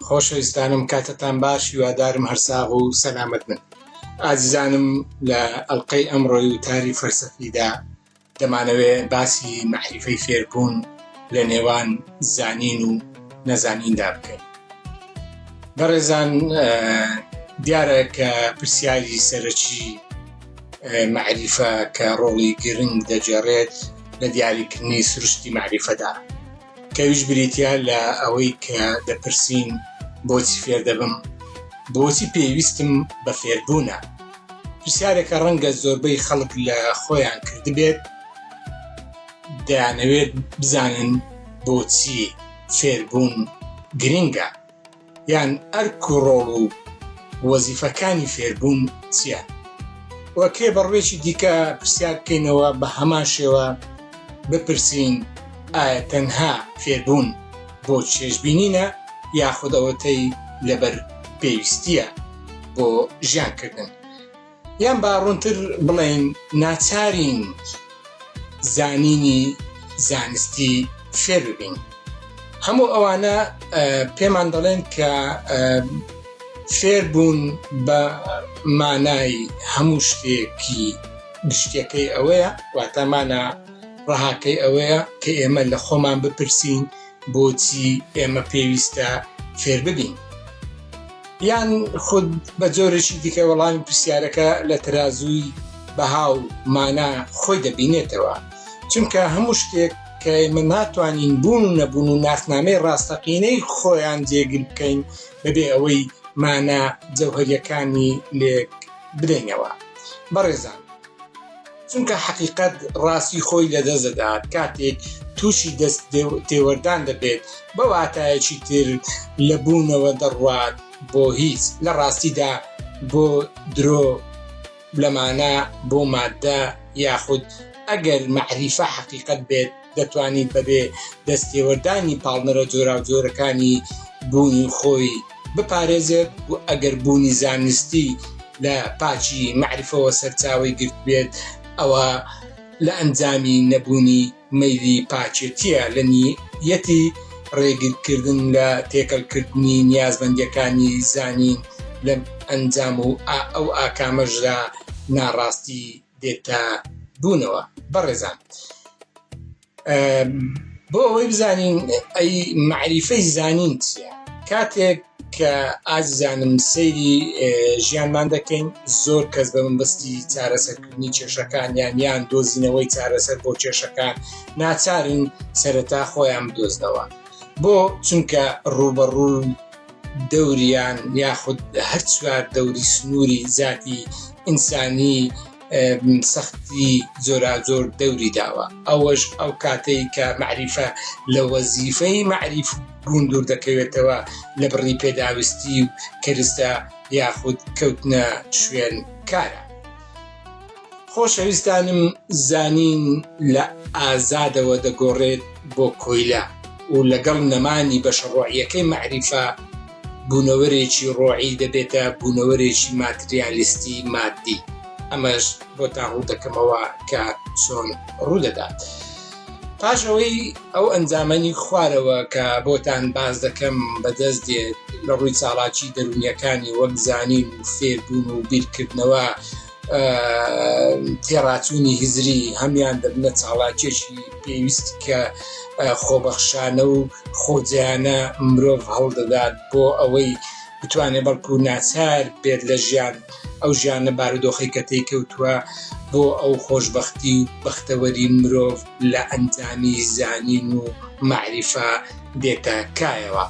خۆشەویستانم کاتتان باش، هیوادارم هەرساغ و سەلامەت بن. ئازیزانم، لە ئەڵقەی ئەمڕۆی وتاری فەلسەفیدا دەمانەوێت باسی مەعریفەی فێربوون لە نێوان زانین و نەزانیندا بکەین. بەڕێزان، دیارە کە پرسیاری سەرەکی مەعریفە کە ڕۆڵی گرنگ دەجێڕێت لە دیاریکردنی سروشتی مەعریفەدا، کەویش بریتە لە ئەوەی کە دەپرسین بۆچی فێر دەبم، بۆچی پێویستم بە فێربوونە. پرسیارێکە ڕەنگە زۆربەی خەڵک لە خۆیان کردبێت، دەیانەوێت بزانن بۆچی فێربوون گرنگە، یان ئەرک و ڕۆڵ و وەزیفەکانی فێربوون چییە. وەکێ بەڕوێکی دیکە پرسیار بکەینەوە بە هەمان شێوە بپرسین ئایا تەنها فێربوون بۆ چێژبینینە یاخود ئەوەتەی لەبەر پێویستیە بۆ ژیانکردن، یان باڕوونتر بڵێن ناچارین زانینی زانستی فێر ببین. هەموو ئەوانە پێمان دەڵێن کە فێربوون بە مانای هەموو شتێکەکەی ئەوەیە، واتە مانە ڕەهاکەی ئەوەیە کە ئێمە لە خۆمان بپرسین بۆچی ئێمە پێویستە فێر ببین، یان خود بە جۆرێکی دیکە وەڵامی پرسیارەکە لە تەرازووی بەها و مانا خۆی دەبینێتەوە. چونکە هەموو شتێک کە ئێمە ناتوانین بوون و نەبوون و ناسنامەی ڕاستەقینەی خۆیان جێگر بکەین بەبێ ئەوەی مانە جەوهەریەکانی لێک بدەینەوە. بەڕێزان، چونکە حەقیقەت ڕاستی خۆی لەدەستدات، کاتێک تووشی دەست تێوەردان دەبێت بە واتایەکی تر لە بوونەوە دەڕوات بۆ هیچ، لە ڕاستیدا بۆ درۆ لەمانە بۆ مادە، یاخود ئەگەر مەعریفە حەقیقەت بێت دەتوانیت بەبێ دەستێوەردانی پاڵنەرە جۆرا و جۆرەکانی بوونی خۆی بپارێزێت، و ئەگەر بوونی زانستی لە پاچی مەعریفەوە سەرچاوی گرت بێت، ئەوە لە ئەنجامی نەبوونی مەیلی پاچێتیە، لە نیەتی ڕێگرکردن لە تێکەڵکردنی نیازمەندیەکانی زانین لە ئەنجام و ئەو ئاکامەژدا ناڕاستی دێتە بوونەوە. بەڕێزان، بۆ ئەوەی بزانین ئەی مەعریفەی زانین چییە، کاتێک کە ئازیزانم سەیری ژیانمان دەکەین، زۆر کەس بە مەبەستی چارەسەرکردنی کێشەکانیان یان دۆزینەوەی چارەسەر بۆ کێشەکان ناچارن سەرەتا خۆیان بدۆزنەوە. بۆ چونکە ڕوبەڕوو دەوریان یاخود هەر چوار دەوری سنووری ذاتی ئینسانی سەختی زۆرا زۆر دەوری داوە. ئەوەش ئەو کاتەی کە مەعریفە لە وەزیفەی مەعریف بوون دوور دەکەوێتەوە لە بڕی پێداویستی و کەرستە یاخود کەوتنە شوێن کارە. خۆشەویستانم، زانین لە ئازادەوە دەگۆڕێت بۆ کۆیلا و لەگەڵ نەمانی بەشەڕۆعیەکەی مەعریفە بوونەوەرێکی ڕۆعی دەبێتە بوونەوەرێکی ماتریالیستی مادی. ئەمەش بۆتان ڕوو دەکەمەوە کە چۆن ڕوو دەدات. پاشەوەی ئەو ئەنجامەنی خوارەوە کە بۆتان باز دەکەم بەدەست دێت لە ڕووی چاڵاکی دەرونیەکانی وەک زانین و فێربوون و بیرکردنەوە، تێڕاچوونی هیزری، هەمیان دەبنە چاڵاکێکی پێویست کە خۆبەخشانە و خۆجیانە مرۆڤ هەڵدەدات بۆ ئەوەی بتوانێت بەڵکو ناچار بێت لە ژیان ئەو ژیانە بارودۆخی کە تێکەوتووە بۆ ئەو خۆشبەختی و بەختەوەری مرۆڤ لە ئەنجامی زانین و مەعریفە دێتە کایەوە.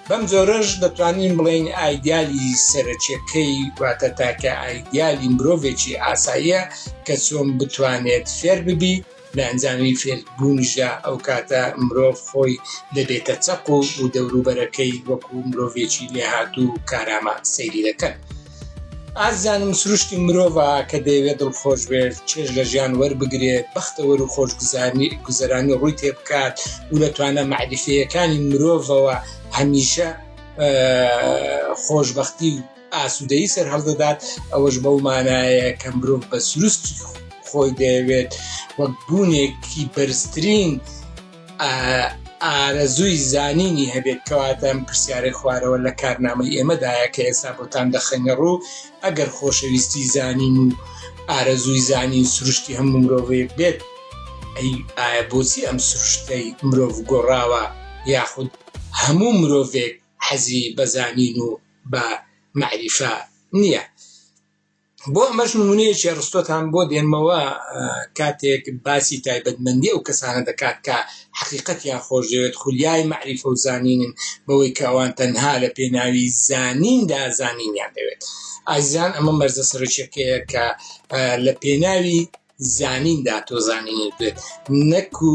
بەم جۆرەش دەتوانین بڵێن ئایدیالی سەرەکیەکەی واتە تاکە ئایدیالی مرۆڤێکی ئاساییە کە چۆن بتوانێت فێر ببی، لە ئەنجامی فێربوونیشدا ئەو کاتە مرۆڤ خۆی دەبێتە چەق و دەوروبەرەکەی وەکو مرۆڤێکی لێهاتوو کارامە سەیری دەکەن. ئازانم سروشتی مرۆڤە کە دەیەوێت دڵخۆش بێت، چێژ لە ژیان وەربگرێت، بەختەوەر و خۆشگوزەرانی ڕووی تێ بکات و لەتوانە مەعریفەیەکانی مرۆڤەوە هەمیشە خۆشبەختی و ئاسوودەیی سەر هەڵدەدات. ئەوەش بەو مانایە کە مرۆڤ بە سروستی خۆی دەیەوێت وەک بوونێکی بەرزترین ئارەزووی زانینی هەبێت کەواتە ئەم پرسیارەی خوارەوە لە کارنامەی ئێمەدایە کە ئێستا بۆتان دەخەینە ڕوو ئەگەر خۆشەویستی زانین و ئارەزووی زانین سروشتی هەموو مرۆڤەیەک بێت ئایا بۆچی ئەم سروشتەی مرۆڤ گۆڕاوە یاخود هەموو مرۆڤێک حەزی بە زانین و بە معریفە نییە. بۆ ئەمەش نمونەیەکی ئەرستۆتان بۆ دێنمەوە کاتێک باسی تایبەتمەندی ئەو کەسانە دەکات کە حەقیقەتیان خۆش دەوێت خولیای معریفە و زانینن بەوەی کە ئەوان تەنها لە پێناوی زانیندا زانینیان دەوێت. ئازیزان ئەمە مەرجە سەرچیەکەیە کە لە پێناوی زانیندا تۆ زانینت بێت نەکو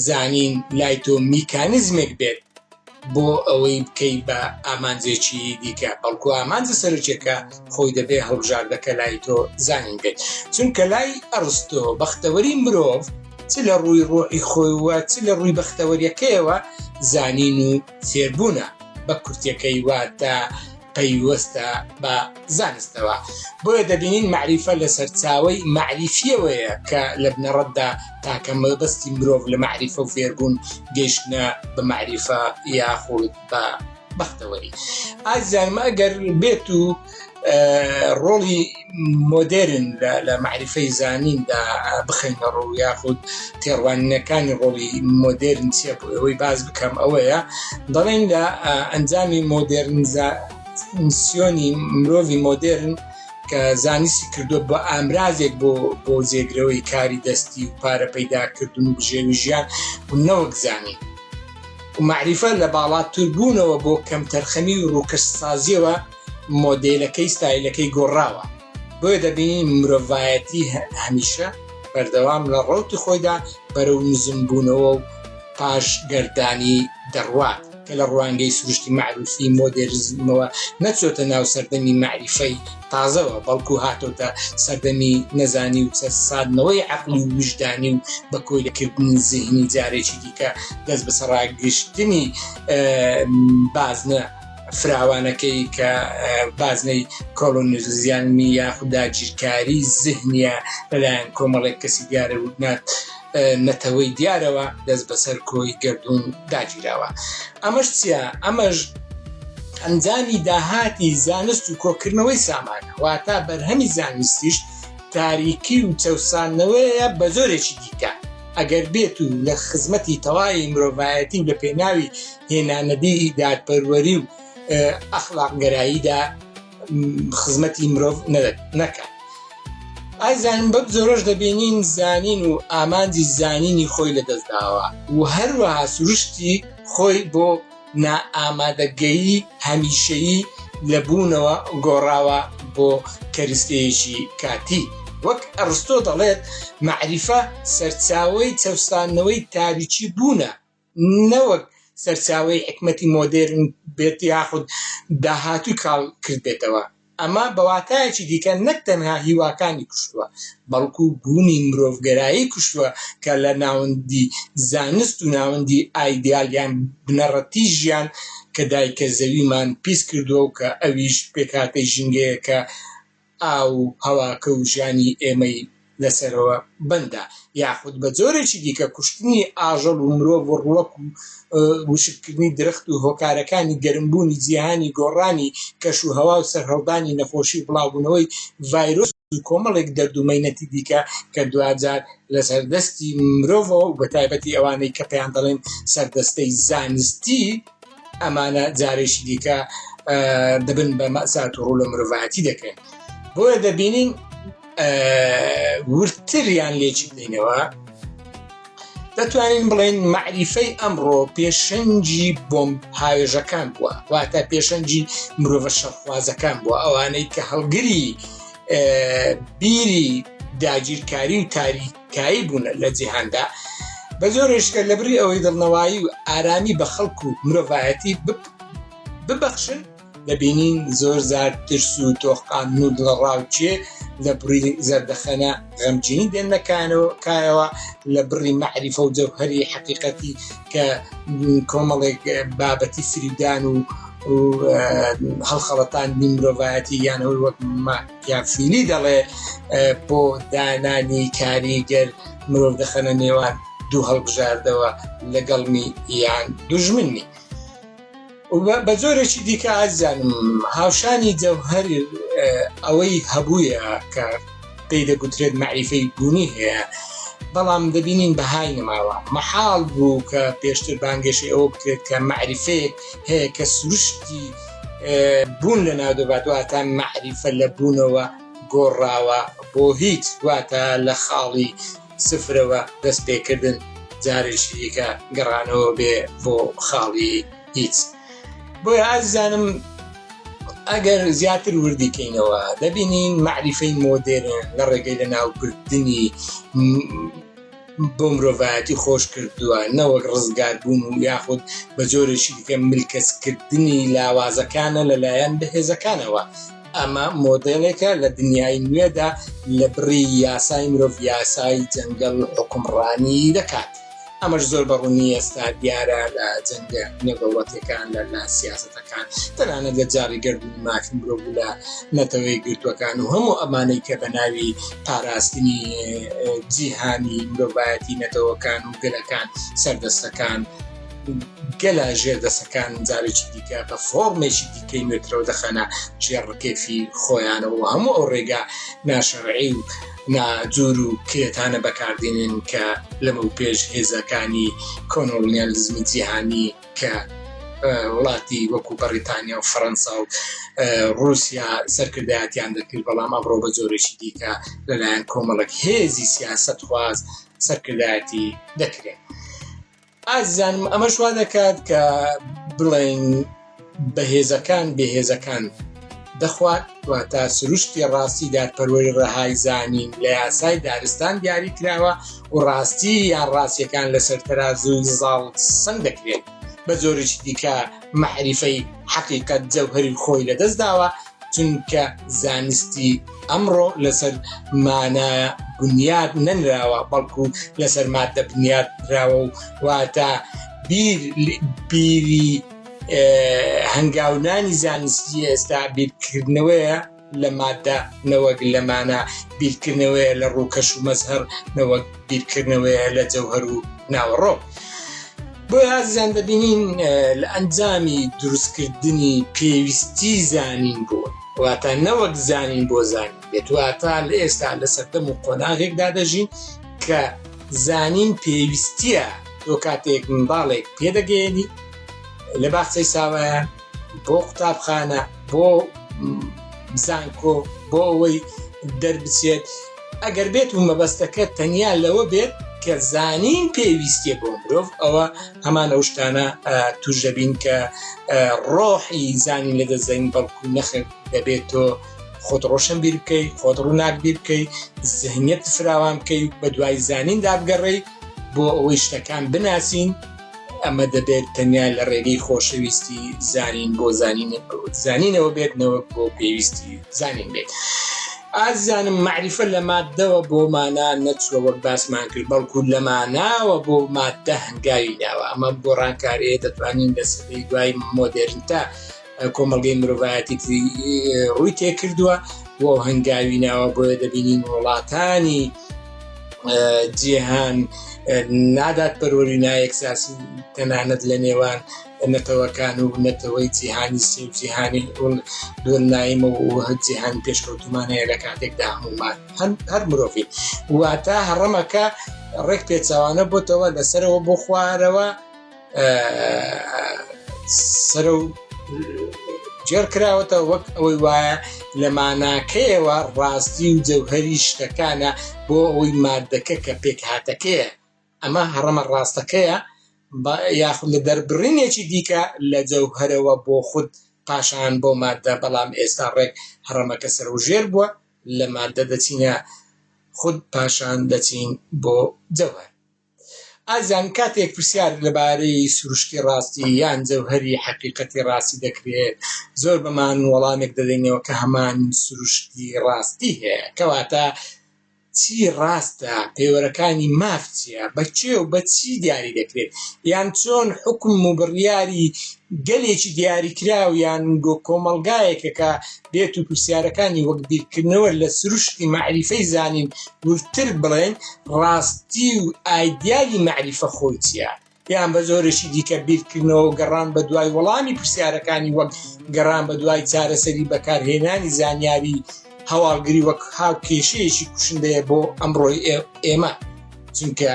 زانین لای تۆ میکانیزمێک بێت بۆ ئەوەی بکەی بە ئامانجێکی دیکە بەڵکو ئامانجە سەرچێکە خۆی دەبێ هەڵبژاردەکە لای تۆ زانین بێت چونکە لای ئەرستۆ بەختەوەری مرۆڤ چ لە ڕووی ڕۆحی خۆی وە چ لە ڕووی بەختەوەریەکەیەوە زانین و فێربوونە بە کورتەکەی واتە پەیوەستە بە زانستەوە. بۆیە دەبینین معریفە لە سەرچاوەی معریفیەوەیە کە لە بنەڕەتدا تاکە مەبەستی مرۆڤ لە معریفە و فێربوون گەیشتنە بە معریفە یاخود بە بەختەوەری. ئازیزانمە ئەگەر بێت و ڕۆڵی مۆدێرن لە معریفەی زانیندا بخەینە ڕوو یاخود تێڕوانینەکانی ڕۆڵی مۆدێرن چیە بۆ ئەوەی باز بکەم ئەوەیە دەڵێن لە ئەنجامی مۆدێرنیزاسیۆنی مرۆڤی مۆدێرن کە زانستی کردووە بە ئامرازێک بۆ جێگرەوەی کاری دەستی و پارە پەیداکردن و بژێوی ژیان و نەوەک زانین و معریفە لە باڵاتر بوونەوە بۆ کەمتەرخەمی و ڕووکەشسازیەوە مۆدێلەکەی ستایلەکەی گۆڕاوە. بۆیە دەبینین مرۆڤایەتی هەمیشە بەردەوام لە ڕەوتی خۆیدا بەرەو نزمبوونەوە و پاش گەردانی دەڕوات کە لە ڕوانگەی سروشتی معروفی مۆدێرنزمەوە نەچۆتە ناو سەردەمی معریفەی تازەوە بەڵکو هاتۆتە سەردەمی نەزانی و سەرسادنەوەی عەقلی و وجدانی و بە کۆیلەکردنی زیهنی جارێکی دیکە دەست بە سەرڕاگەشتنی بازنە فراوانەکەی کە بازنەی کۆلۆنیزیانمی یاخود داگیرکاری زیهنیە لەلایەن کۆمەڵێک کەسی دیارە وتنات نەتەوەی دیارەوە دەست بەسەر کۆی گردوون داگیراوە. ئەمەش چیە؟ ئەمەش ئەنجامی داهاتی زانست و کۆکردنەوەی سامانە واتە بەرهەمی زانستیش تاریکی و چەوسانەوەیە بە زۆرێکی دیکە ئەگەر بێت و لە خزمەتی تەواوی مرۆڤایەتی و لە پێناوی هێنانەدی دادپەروەری و ئەخلاقگەراییدا خزمەتی مرۆڤ نەکات. ئازانین بەب زۆرەش دەبینین زانین و ئامانجی زانینی خۆی لەدەستداوە و هەروەها سروشتی خۆی بۆ نائامادەگەیی هەمیشەیی لەبوونەوە گۆڕاوە بۆ کەریستەیەکی کاتی. وەک ئەرستۆ دەڵێت معریفە سەرچاوەی چەوسانەوەی تاریکی بوونە نەوەک سەرچاوەی حکمەتی مۆدێرن بێت یاخود داهاتوی کاڵ کرد بێتەوە. ئەمە بەواتایەکی دیکە نەک تەنها هیواکانی کوشتووە بەڵکو بوونی مرۆڤگەرایی کوشتووە کە لە ناوەندی زانست و ناوەندی ئایدیالیان بنەڕەتی ژیان کە دایکە زەویمان پیس کردووە و کە ئەویش پێکاتەی ژینگەیە کە ئاو هەواکە و ژیانی ئێمەی لەسەرەوە بەندە یاخود بە جۆرێکی دیکە کوشتنی ئاژەڵ و مرۆڤ و ڕووەک و وشکردنی درەخت و هۆکارەکانی گەرمبوونی جیهانی گۆڕانی کەش و هەوا و سەرهەڵدانی نەخۆشی بڵاوبوونەوەی ڤایرۆس و کۆمەڵێک دەردومەینەتی دیکە کە دوجار لە سەردەستی مرۆڤەوە و بە تایبەتی ئەوانەی کە پێیان دەڵێن سەردەستەی زانستی ئەمانە جارێکی دیکە دەبن بە مەسات و ڕوو لە مرۆڤایەتی دەکەن. بۆیە دەبینین ورتریان لێکی بدەینەوە دەتوانین بڵێن معریفەی ئەمڕۆ پێشەنجی بۆمب هاوێژەکان بووە واتە پێشەنجی مرۆڤە شەڕخوازەکان بووە ئەوانەی کە هەڵگری بیری داگیرکاری و تاریکایی بوون لە جیهاندا بە زۆرێشکە لەبری ئەوەی دڵنەوایی و ئارامی بە خەڵک و مرۆڤایەتی ببەخشن دەبینین زۆر زار ترس و تۆقان و دڵڕاوچێ لە بڕی زەردەخەنە غەمجینی دێنەکانەوە لە بڕی معریفە و جەوهەری حەقیقەتی کە کۆمەڵێک بابەتی فریودان و هەڵخەڵەتاندنی مرۆڤایەتی یانەوەی وەک ماکیافیلی دەڵێ بۆ دانانی کاریگەر مرۆڤ دەخەنە نێوان دوو هەڵبژاردەوە لەگەڵمی یان دوژمنی. بە جۆرێکی دیکە ئازانم هاوشانی جەوهەر ئەوەی هەبوویە کە پێی دەگوترێت معریفەی بوونی هەیە، بەڵام دەبینین بەهای نەماوە. مەحاڵ بوو کە پێشتر بانگێشی ئەوە بکرێت کە معریفەیەک هەیە کە سروشتی بوون لە ناو دەبات، واتە معریفە لە بوونەوە گۆڕاوە بۆ هیچ، واتە لە خاڵی سفرەوە دەست پێکردن جارێکی کە گەڕانەوە بێ بۆ خاڵی هیچ. بۆیە ئازانم ئەگەر زیاتر وردیکەینەوە دەبینین معریفەی مۆدێرن لە ڕێگەی لە ناوبردننی بۆ مرۆڤایەتی خۆش کردووە، نەوەک ڕزگار بوون و یاخود بە جۆرێکی دیکە ملکەسکردنی لاوازەکانە لەلایەن بەهێزەکانەوە. ئەمە مۆدێڵێکە لە دنیای نوێدا لە بڕی یاسای مرۆڤ یاسای جەنگەڵ حکومڕانی دەکات. ئەمەش زۆر بەڕوونی ئێستا دیارە لە جەنگە نێودەوڵەتیەکان لە سیاسەتەکان، تەنانەت لە جاری گەردوونی مافی مرۆڤ لە نەتەوەی گرتوەکان و هەموو ئەمانەی کە بە ناوی پاراستنی جیهانی مرۆڤایەتی نەتەوەکان و گەلەکان سەردەستەکان گەلە ژێردەسەکان جارێکی دیکە بە فۆرمێکی دیکەی نوێترەوە دەخەنە ژێڕکێفی خۆیانەوە. هەموو ئەو ڕێگا ناشەرعی و ناجور و کرێتانە بەکاردێنن کە لەمە و پێش هێزەکانی کۆنۆڵنیالیزمی جیهانی کە وڵاتی وەکو بەریتانیا و فەڕەنسا و رووسیا سەرکردایەتیان دەکرد، بەڵام ئەمڕۆ بە جۆرێکی دیکە لەلایەن کۆمەڵێک هێزی سیاست خواز سەرکردایەتی دەکرێت. ئازانم ئەمەش وا دەکات کە بڵێن بەهێزەکان بێهێزەکان دەخوات، واتە سروشتی ڕاستی دادپەروەری ڕەهای زانین لە یاسای دارستان دیاری کراوە و ڕاستی یان ڕاستیەکان لەسەر تەرازوی زاڵ سنگ دەکرێت. بە جۆرێکی دیکە معریفەی حەقیقەت جەوهەری خۆی لەدەست داوە، چونکە زانستی ئەمڕۆ لەسەر مانە بنیاد نەنراوە، بەڵکو لەسەر مادە بنیاد راوە و واتە بیری هەنگاونانی زانستی ئێستا بیرکردنەوەیە لە مادە نەوەک لەمانە بیرکردنەوەیە لە ڕووکەش و مەزهەر نەوەک بیرکردنەوەیە لە جەوهەر و ناوەڕۆ. بۆیە ئازیزان دەبینین لە ئەنجامی دروستکردنی پێویستی زانین بوون، واتە نەوەک زانین بۆ زانین بێت، واتە لە ئێستا لە سەردەم و قۆناغێکدا دەژین کە زانین پێویستیە. تۆ کاتێک منداڵێک پێدەگەێنی لە باخچەی ساوایان بۆ قوتابخانە بۆ بزانکۆ بۆ ئەوەی دەربچێت، ئەگەر بێت و مەبەستەکە تەنیا لەوە بێت کە زانین پێویستیە بۆ مرۆڤ، ئەوە هەمان ئەو شتانە توش دەبین کە ڕۆحی زانین لەدەستدەین، بەڵکو نەخێر دەبێت تۆ خۆت ڕۆشن بیر بکەی، خۆت ڕووناک بیر بکەی، زەهنیەت فراوان بکەی، بە دوای زانین دابگەڕێی بۆ ئەوەی شتەکان بناسین. ئەمە دەبێت تەنیا لە ڕێگەی خۆشەویستی زانین بۆ زانینەوە بێت، نەوەک بۆ پێویستی زانین بێت. ئازانم معریفە لە مادەوە بۆ مانا نەچوە وەک باسمان کرد، بەڵکو لە ماناوە بۆ مادە هەنگاوی ناوە. ئەمە بۆ ڕانکاریە دەتوانین لە سەدەی دوای مۆدێرنتا کۆمەڵگەی مرۆڤایەتی ڕووی تێکردووە بۆ هەنگاوی ناوە. بۆیە دەبینین وڵاتانی جیهان نادات پەروەری نایەکساسی تەنانەت لە نێوان نەتەوەکان و نەتەوەی جیهانی سێ و جیهانی دووەلنایمە و جیهانی پێشکەوتومانەیە لە کاتێکدا هەمومان هەر مرۆڤین، واتە هەڕەمەکە ڕێک پێچاوانە بۆتەوە لەسەرەوە بۆ خوارەوە سەرە و جێر کراوەتە وەک ئەوەی وایە لە ماناکەیەوە ڕاستی و جەوهەری شتەکانە بۆ ئەوەی مادەکە کە پێک هاتەکەیە. ئەمە هەڕەمە ڕاستەکەیە یاخود لە دەربڕینێکی دیکە لە جەوهەرەوە بۆ خود پاشان بۆ مادە، بەڵام ئێستا ڕێک هەڕەمەکە سەر و ژێر بووە، لە مادە دەچینە خود پاشان دەچین بۆ جەوهەر. ئازان کاتێک پرسیار لەبارەی سروشتی ڕاستی یان جەوهەری حەقیقەتی ڕاستی دەکرێت، زۆر بەمان وەڵامێک دەدەینەوە کە هەمان سروشتی ڕاستی هەیە، کەواتە چی ڕاستە، پێوەرەکانی ماف چییە، بەکوێ و بە چی دیاری دەکرێت، یان چۆن حکم و بڕیاری گەلێکی دیاریکراو یان بۆ کۆمەڵگایەکە کە بێت و پرسیارەکانی وەک بیرکردنەوە لە سروشتی مەعریفەی زانین ورتر بڵێن ڕاستی و ئایدیالی مەعریفە خۆی چییە، یان بە زۆرێکی دیکە بیرکردنەوە و گەڕان بە دوای وەڵامی پرسیارەکانی وەک گەڕان بە دوای چارەسەری بەکارهێنانی زانیاری هەواڵگری وەک هاو کێشەیەکی کوشندەیە بۆ ئەمڕۆی ئێمە، چونکە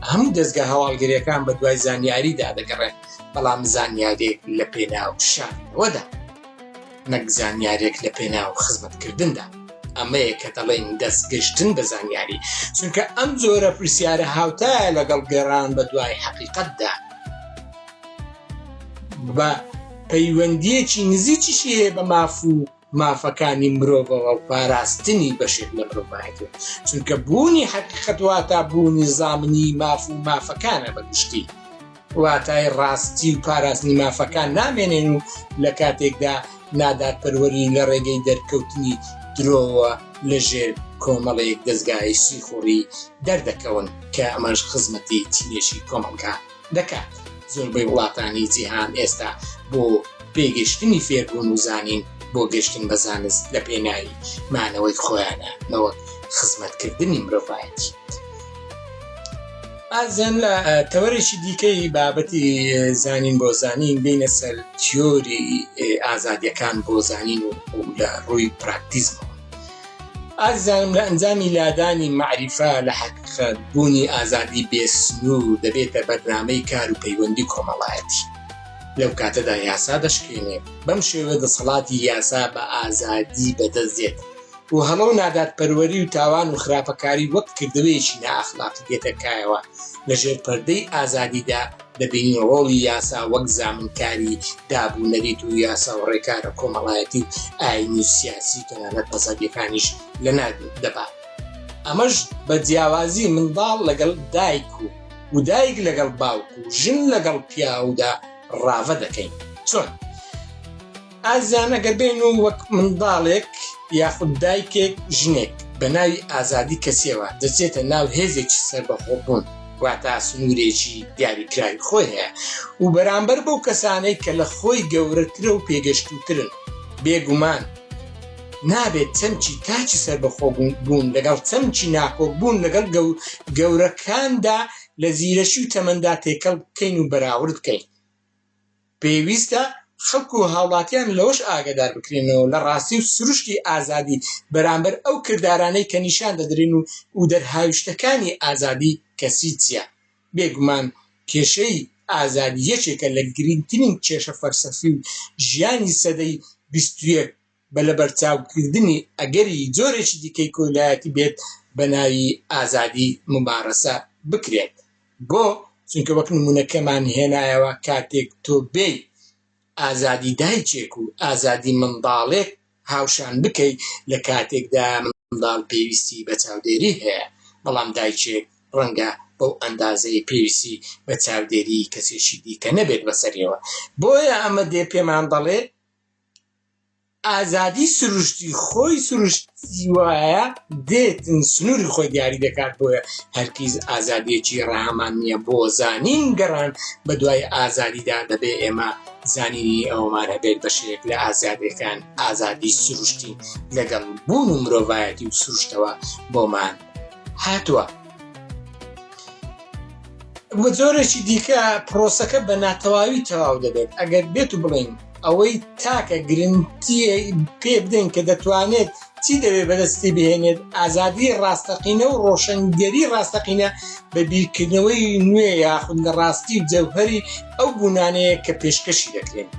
هەموو دەستگا هەواڵگریەکان بە دوای زانیاریدا دەگەڕێن، بەڵام زانیارێک لە پێناو شانەوەدا نەک زانیارێک لە پێناو خزمەتکردندا. ئەمەیە کە دەڵێن دەستگەشتن بە زانیاری، چونکە ئەم جۆرە پرسیارە هاوتایە لەگەڵ گەڕان بە دوای حەقیقەتدا. بە پەیوەندیەکی نزیکیشی هەیە بە ماف و مافەکانی مرۆڤەوە و پاراستنی بەشێک لە مرۆڤایەتەوە، چونکە بوونی حەقیقەت واتە بوونی زامنی ماف و مافەکانە بەگشتی، واتای ڕاستی و پاراستنی مافەکان نامێنێن و لە کاتێکدا نادارپەروەری لە ڕێگەی دەرکەوتنی درۆوە لەژێر کۆمەڵەیەک دەستگای سیخۆڕی دەردەکەون کە ئەمەش خزمەتی تینێشی کۆمەڵگا دەکات. زۆربەی وڵاتانی جیهان ئێستا بۆ پێگەشتنی فێربوون و زانین بۆ گەشتن بە زانست لە پێناوی مانەوەی خۆیانە نەوەک خزمەتکردنی مرۆڤایەتی. ئازان لە تەوەرێکی دیکەی بابەتی زانین بۆ زانین بینە سەر تیۆری ئازادیەکان بۆ زانین و لە ڕووی پراکتیزمەوە. ئازانم لە ئەنجامی لادانی معریفە لە حەقیقەت بوونی ئازادی بێسنوور دەبێتە بەرنامەی کار و پەیوەندی کۆمەڵایەتی. لەو کاتەدا یاسا دەشکێنێت، بەم شێوە دەسەڵاتی یاسا بە ئازادی بەدەستێت و هەڵە و نادارپەروەری و تاوان و خراپەکاری وەک کردوەیەکی نائەخلاقی دێتەکایەوە. لەژێر پەردەی ئازادیدا دەبینی ڕۆڵی یاسا وەک زامنکاری دابوونەریت و یاسا و ڕێکارە کۆمەڵایەتی و ئاینی سیاسی تەنانەت مەزهەبیەکانیش لەناو دەبات. ئەمەش بە جیاوازی منداڵ لەگەڵ دایک و دایک لەگەڵ باوک و ژن لەگەڵ پیاودا ڕاوە دەکەین. چۆن؟ ئازان ئەگەر بین و وەک منداڵێک یاخود دایکێک ژنێک بە ناوی ئازادی کەسێوە دەچێتە ناو هێزێکی سەربەخۆبوون، واتە سنوورێکی دیاریکراوی خۆی هەیە و بەرامبەر بەو کەسانەی کە لە خۆی گەورەترە و پێگەشتووترن، بێگومان نابێت چەمچی تاچی سەربەخۆبوون لەگەڵ چەمچی ناکۆکبوون لەگەڵ گەورەکاندا لە زیرەشی و تەمەندا تێکەڵ بکەین و بەراورد بکەین. پێویستە خەڵک و هاوڵاتیان لەوەش ئاگادار بکرێنەوە لە ڕاستی و سروشتی ئازادی بەرامبەر ئەو کردارانەی کە نیشان دەدرێن و دەرهاویشتەکانی ئازادی کەسی چییە. بێگومان کێشەی ئازادی یەکێکە لە گرنگترین کێشە فەلسەفی و ژیانی سەدەی 21 بە لەبەرچاوکردنی ئەگەری جۆرێکی دیکەی کۆلایەتی بێت بە ناوی ئازادی ممارەسە بکرێت. بۆ چونکە وەک نمونەکەمان هێنایەوە کاتێک تۆ بێی ئازادی دایکێک و ئازادی منداڵێک هاوشان بکەی لە کاتێکدا منداڵ پێویستی بە چاودێری هەیە، بەڵام دایکێک ڕەنگە بەو ئەندازەی پێویستی بە چاودێری کەسێکی دیکە نەبێت بەسەریەوە. بۆیە ئەمە دێ پێمان دەڵێ ئازادی سروشتی خۆی سروشتی وایە دێتن سنووری خۆی دیاری دەکات. بۆیە هەرگیز ئازادیەکی ڕەهەمان نییە بۆ زانین گەڕان بە دوای ئازادیدا دەبێ ئێمە زانینی ئەومان هەبێت بەشێک لە ئازادیەکان ئازادی سروشتی لەگەڵ بوون و مرۆڤایەتی و سروشتەوە بۆمان هاتووە. بە جۆرێکی دیکە پرۆسەکە بە ناتەواوی تەواو دەبێت ئەگەر بێت و بڵین ئەوەی تاکە گرنگتیە پێ بدەین کە دەتوانێت چی دەوێت بەدەستی بهێنێت ئازادی ڕاستەقینە و ڕۆشنگەری ڕاستەقینە بە بیرکردنەوەی نوێ یاخود لە ڕاستی و جەوهەری ئەو بوونانەیە کە پێشکەشی دەکرێن.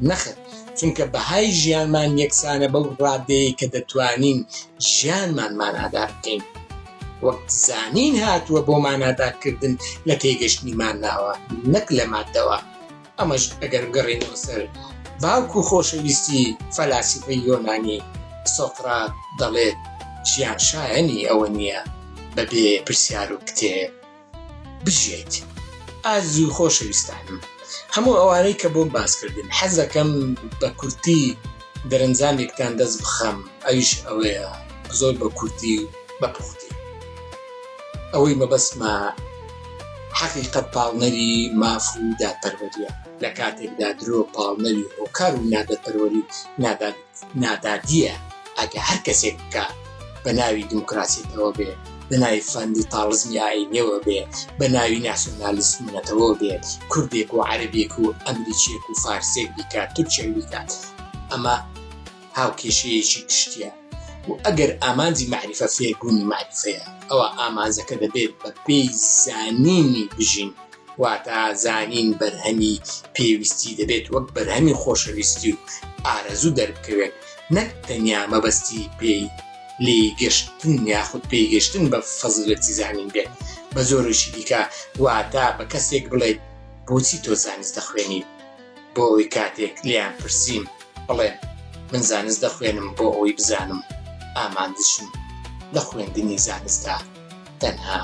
نەخێت، چونکە بەهای ژیانمان یەکسانە بەو ڕادەیە کە دەتوانین ژیانمان مانادار بکەین. وەک زانین هاتووە بۆ مانادارکردن لە تێگەشتنی ماناوە نەک لە مادەوە. ئەمەش ئەگەر گەڕێنەوە سەر باوکو خۆشەویستی فەلاسیفەی یۆنانی سۆقرات دەڵێت ژیان شایەنی ئەوە نییە بەبێ پرسیار و کتێب بژێت. ئازوو خۆشەویستانم، هەموو ئەوانەی کە بۆم باسکردن حەزەکەم بە کورتی دەرەنجامێکتان دەست بخەم، ئەویش ئەوەیە زۆر بە کورتی بەپوختی. ئەوەی مەبەستمە حەقیقەت پاڵنەری ماف و دادپەروەریە لە کاتێکدا درۆ پاڵنەری هۆکار و نادەتپەروەری نادادیە ئەگە هەر کەسێک بکە بە ناوی دیموکراسیەتەوە بێ، بە ناوی فەندیتاڵزمی ئاینیەوە بێ، بە ناوی ناسیۆنالیزمەتەوە بێ، کوردێک و عەرەبێک و ئەمریکیێک و فارسێک بیکات، تورکێک بیکات، ئەمە هاوکێشەیەکی گشتیە. و ئەگەر ئامانجی معریفە فێربوونی معریفەیە، ئەوە ئامانجەکە دەبێت بە پێی زانینی بژین، واتە زانین بەرهەمی پێویستی دەبێت وەک بەرهەمی خۆشەویستی و ئارەزوو دەربکەوێت، نەک تەنیا مەبەستی پێی لێگەشتن یاخود پێیگەشتن بە فەزیلەتی زانین بێت. بە زۆرێکی دیکە واتە بە کەسێک بڵێت بۆچی تۆ زانست دەخوێنی، بۆ ئەوەی کاتێک لیان پرسیم بڵێن من زانست دەخوێنم بۆ ئەوەی بزانم ئامادەشم لە خوێندنی زانستدا تەنها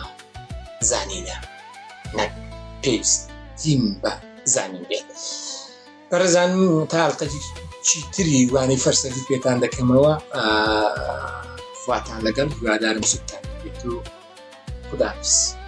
زانینە، نەک پێویستیم بە زانین بێت. بەڕێزانم تا هەڵقەیەکی تری وانەی فەرسەدی پێتان دەکەمەوە، خواتان لەگەڵ، هیوادارم زووتان بێت و خوداحافیز.